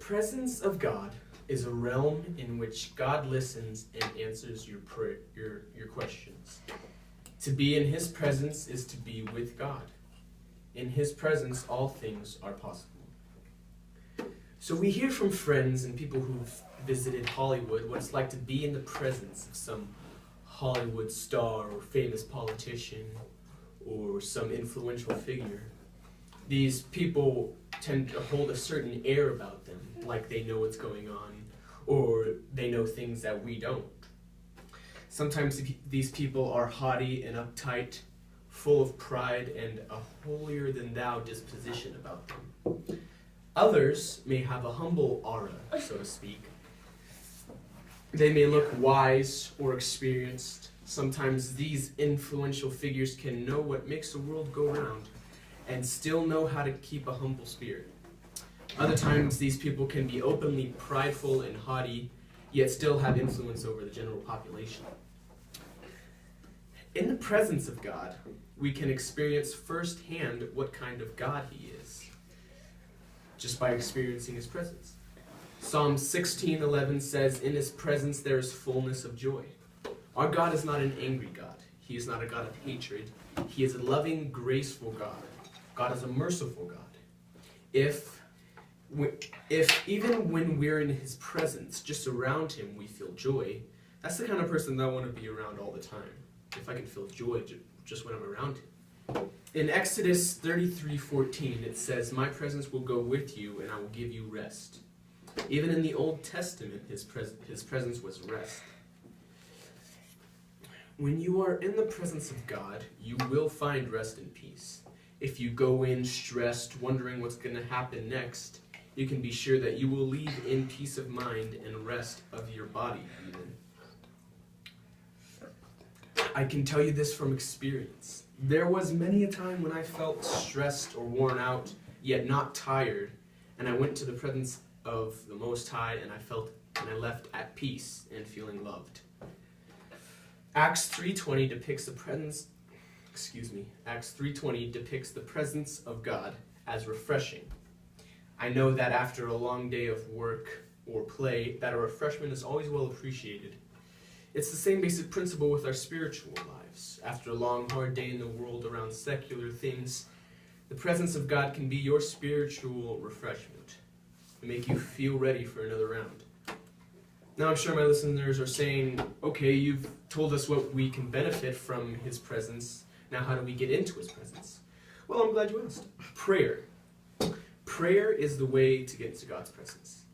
presence of God is a realm in which God listens and answers your questions. To be in his presence is to be with God. In his presence, all things are possible. So we hear from friends and people who've visited Hollywood what it's like to be in the presence of some Hollywood star or famous politician or some influential figure. These people tend to hold a certain air about them, like they know what's going on, or they know things that we don't. Sometimes these people are haughty and uptight, full of pride and a holier-than-thou disposition about them. Others may have a humble aura, so to speak. They may look wise or experienced. Sometimes these influential figures can know what makes the world go round and still know how to keep a humble spirit. Other times these people can be openly prideful and haughty, yet still have influence over the general population. In the presence of God, we can experience firsthand what kind of God he is, just by experiencing his presence. Psalm 16:11 says, "In his presence there is fullness of joy." Our God is not an angry God. He is not a God of hatred. He is a loving, graceful God. God is a merciful God. If even when we're in his presence, just around him, we feel joy, that's the kind of person that I want to be around all the time. If I can feel joy just when I'm around him. In Exodus 33:14, it says, "My presence will go with you, and I will give you rest." Even in the Old Testament, his presence was rest. When you are in the presence of God, you will find rest and peace. If you go in stressed, wondering what's going to happen next, you can be sure that you will leave in peace of mind and rest of your body even. I can tell you this from experience. There was many a time when I felt stressed or worn out, yet not tired, and I went to the presence of the Most High, and I left at peace and feeling loved. Acts 3:20 depicts the presence of God as refreshing. I know that after a long day of work or play, that a refreshment is always well appreciated. It's the same basic principle with our spiritual lives. After a long, hard day in the world around secular things, the presence of God can be your spiritual refreshment to make you feel ready for another round. Now I'm sure my listeners are saying, okay, you've told us what we can benefit from his presence. Now how do we get into his presence? Well, I'm glad you asked. Prayer. Prayer is the way to get into God's presence.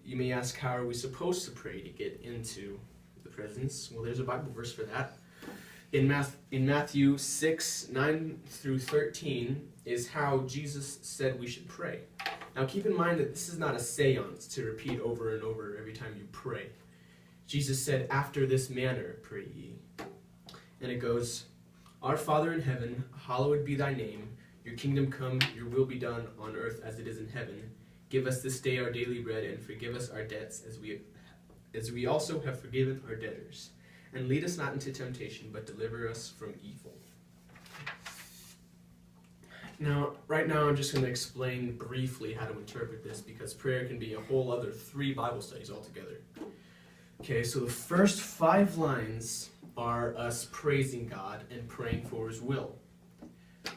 You may ask, how are we supposed to pray to get into the presence? Well, there's a Bible verse for that. In Matthew 6:9-13 is how Jesus said we should pray. Now keep in mind that this is not a seance to repeat over and over every time you pray. Jesus said, "After this manner pray ye." And it goes, "Our Father in heaven, hallowed be thy name. Your kingdom come, your will be done on earth as it is in heaven. Give us this day our daily bread, and forgive us our debts as we also have forgiven our debtors. And lead us not into temptation, but deliver us from evil." Now, right now I'm just going to explain briefly how to interpret this, because prayer can be a whole other 3 Bible studies altogether. Okay, so the first 5 lines are us praising God and praying for his will.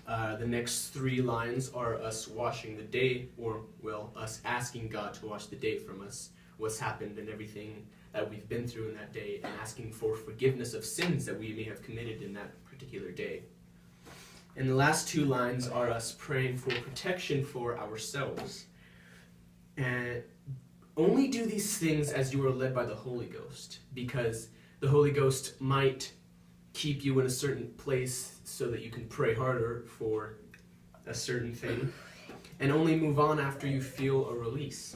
The next 3 lines are us washing the day, or, well, us asking God to wash the day from us, what's happened and everything that we've been through in that day, and asking for forgiveness of sins that we may have committed in that particular day. And the last 2 lines are us praying for protection for ourselves. And only do these things as you are led by the Holy Ghost, because the Holy Ghost might keep you in a certain place so that you can pray harder for a certain thing, and only move on after you feel a release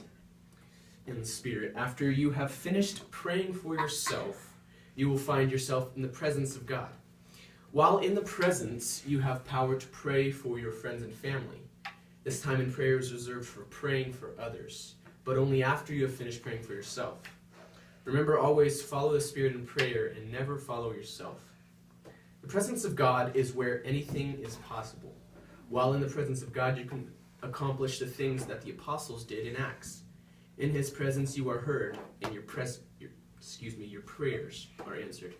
in the Spirit. After you have finished praying for yourself, you will find yourself in the presence of God. While in the presence, you have power to pray for your friends and family. This time in prayer is reserved for praying for others, but only after you have finished praying for yourself. Remember, always follow the Spirit in prayer and never follow yourself. The presence of God is where anything is possible. While in the presence of God, you can accomplish the things that the apostles did in Acts. In his presence you are heard, and your prayers are answered.